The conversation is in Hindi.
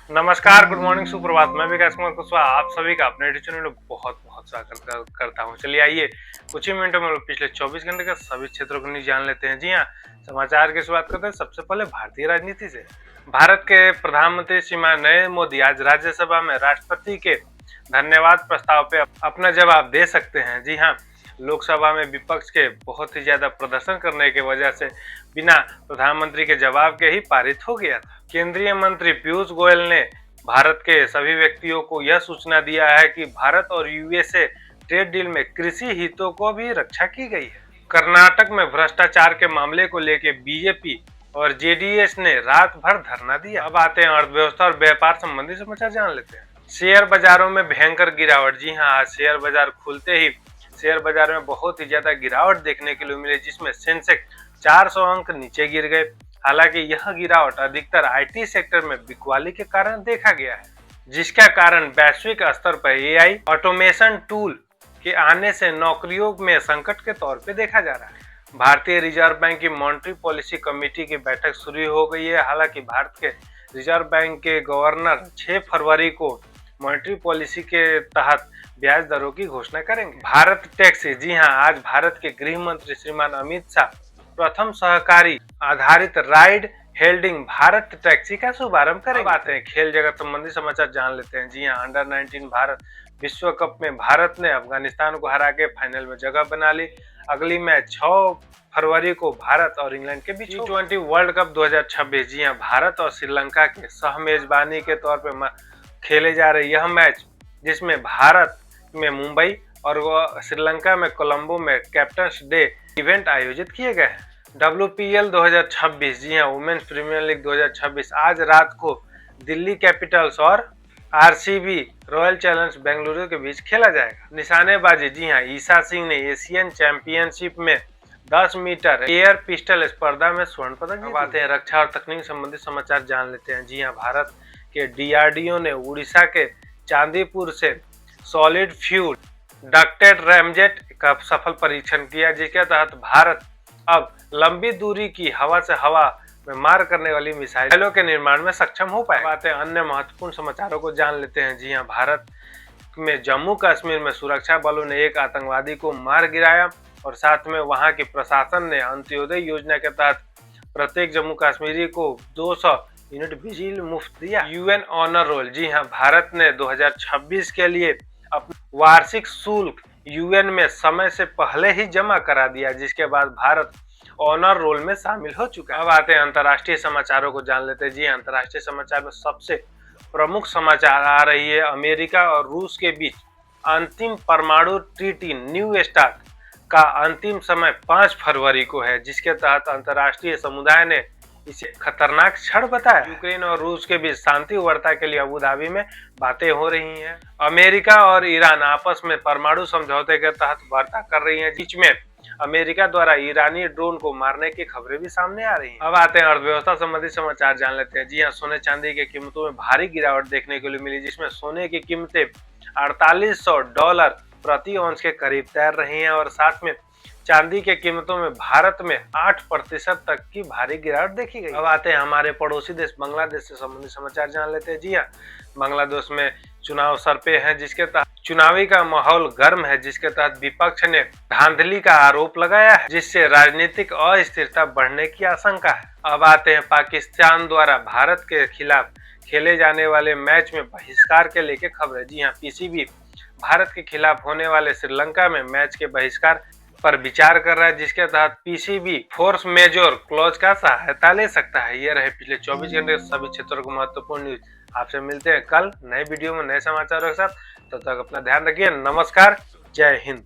नमस्कार, गुड मॉर्निंग, सुप्रभात। मैं विकास कुमार कुशवाहा आप सभी का अपने यूट्यूब चैनल में बहुत बहुत स्वागत करता हूं। चलिए आइए कुछ ही मिनटों में लोग पिछले 24 घंटे का सभी क्षेत्रों को न्यूज जान लेते हैं। जी हाँ, समाचार की शुरुआत करते हैं सबसे पहले भारतीय राजनीति से। भारत के प्रधानमंत्री श्रीमान नरेंद्र मोदी आज राज्यसभा में राष्ट्रपति के धन्यवाद प्रस्ताव पे अपना जवाब दे सकते हैं। जी हाँ, लोकसभा में विपक्ष के बहुत ही ज्यादा प्रदर्शन करने की वजह से बिना प्रधानमंत्री के जवाब के ही पारित हो गया था। केंद्रीय मंत्री पीयूष गोयल ने भारत के सभी व्यक्तियों को यह सूचना दिया है कि भारत और यूएसए ट्रेड डील में कृषि हितों को भी रक्षा की गई है। कर्नाटक में भ्रष्टाचार के मामले को लेकर बीजेपी और जेडीएस ने रात भर धरना दिया। अब आते हैं अर्थव्यवस्था और व्यापार संबंधी समाचार जान लेते हैं। शेयर बाजारों में भयंकर गिरावट। जी हाँ, आज शेयर बाजार खुलते ही शेयर बाजार में बहुत ही ज्यादा गिरावट देखने के लिए मिली, जिसमें सेंसेक्स 400 अंक नीचे गिर गए। हालांकि यह गिरावट अधिकतर आईटी सेक्टर में बिकवाली के कारण देखा गया है, जिसका कारण वैश्विक स्तर पर एआई ऑटोमेशन टूल के आने से नौकरियों में संकट के तौर पे देखा जा रहा है। भारतीय रिजर्व बैंक की मॉनेटरी पॉलिसी कमेटी की बैठक शुरू हो गई है। हालांकि भारत के रिजर्व बैंक के गवर्नर 6 फरवरी को मॉनेटरी पॉलिसी के तहत ब्याज दरों की घोषणा करेंगे। भारत टैक्सी। जी हाँ, आज भारत के गृह मंत्री श्रीमान अमित शाह प्रथम सहकारी आधारित राइड हेल्डिंग भारत टैक्सी का शुभारंभ करेंगे। बातें खेल जगत संबंधी समाचार जान लेते हैं। जी हाँ, अंडर 19 भारत विश्व कप में भारत ने अफगानिस्तान को हरा के फाइनल में जगह बना ली। अगली मैच 6 फरवरी को भारत और इंग्लैंड के बीच T20 वर्ल्ड कप 2026। जी हाँ, भारत और श्रीलंका के सह मेजबानी के तौर पर खेले जा रहे यह मैच, जिसमें भारत में मुंबई और श्रीलंका में कोलंबो में कैप्टन्स डे इवेंट आयोजित किए गए हैं। WPL 2026। जी हाँ, वुमेन्स प्रीमियर लीग 2026 आज रात को दिल्ली कैपिटल्स और आरसीबी रॉयल चैलेंजर्स बेंगलुरु के बीच खेला जाएगा। निशानेबाजी। जी हाँ, ईशा सिंह ने एशियन चैंपियनशिप में 10 मीटर एयर पिस्टल स्पर्धा में स्वर्ण पदक जीता। बातें हैं रक्षा और तकनीक संबंधी समाचार जान लेते हैं। जी हाँ, भारत के डीआरडीओ ने उड़ीसा के चांदीपुर से सॉलिड फ्यूल डक्टेड रैमजेट का सफल परीक्षण किया, जिसके तहत भारत अब लंबी दूरी की हवा से हवा में मार करने वाली मिसाइलों के निर्माण में सक्षम हो पाए। बातें अन्य महत्वपूर्ण समाचारों को जान लेते हैं। जी हाँ, भारत में जम्मू कश्मीर में सुरक्षा बलों ने एक आतंकवादी को मार गिराया और साथ में वहां के प्रशासन ने अंत्योदय योजना के तहत प्रत्येक जम्मू कश्मीरी को 200 यूनिट बिजली मुफ्त दिया। UN honour role. जी हाँ, भारत ने 2026 के लिए अपना वार्षिक शुल्क यूएन में समय से पहले ही जमा करा दिया, जिसके बाद भारत ऑनर रोल में शामिल हो चुका है। अब आते हैं अंतर्राष्ट्रीय समाचारों को जान लेते हैं। जी, अंतर्राष्ट्रीय समाचार में सबसे प्रमुख समाचार आ रही है अमेरिका और रूस के बीच अंतिम परमाणु ट्रीटी न्यू स्टार्ट का अंतिम समय 5 फरवरी को है, जिसके तहत अंतर्राष्ट्रीय समुदाय ने इसे खतरनाक क्षण बताया। यूक्रेन और रूस के बीच शांति वार्ता के लिए अबू धाबी में बातें हो रही हैं। अमेरिका और ईरान आपस में परमाणु समझौते के तहत वार्ता कर रही हैं। बीच में अमेरिका द्वारा ईरानी ड्रोन को मारने की खबरें भी सामने आ रही हैं। अब आते हैं अर्थव्यवस्था संबंधी समाचार जान लेते हैं। जी हाँ, सोने चांदी की कीमतों में भारी गिरावट देखने को मिली, जिसमें सोने की कीमतें $4800 प्रति औंस के करीब तैर रही हैं और साथ में चांदी के कीमतों में भारत में 8% तक की भारी गिरावट देखी गई। अब आते हैं हमारे पड़ोसी देश बांग्लादेश से संबंधित समाचार जान लेते हैं। जी हाँ, बांग्लादेश में चुनाव सर पे है, जिसके तहत चुनावी का माहौल गर्म है, जिसके तहत विपक्ष ने धांधली का आरोप लगाया है, जिससे राजनीतिक अस्थिरता बढ़ने की आशंका है। अब आते हैं पाकिस्तान द्वारा भारत के खिलाफ खेले जाने वाले मैच में बहिष्कार के लेके खबरें। जी हाँ, पीसीबी भारत के खिलाफ होने वाले श्रीलंका में मैच के बहिष्कार पर विचार कर रहा है, जिसके तहत पीसीबी फोर्स मेजोर क्लॉज का सहायता ले सकता है। ये रहे पिछले 24 घंटे सभी क्षेत्रों को महत्वपूर्ण न्यूज। आपसे मिलते हैं कल नए वीडियो में नए समाचारों के साथ। तब तक अपना ध्यान रखिए। नमस्कार, जय हिंद।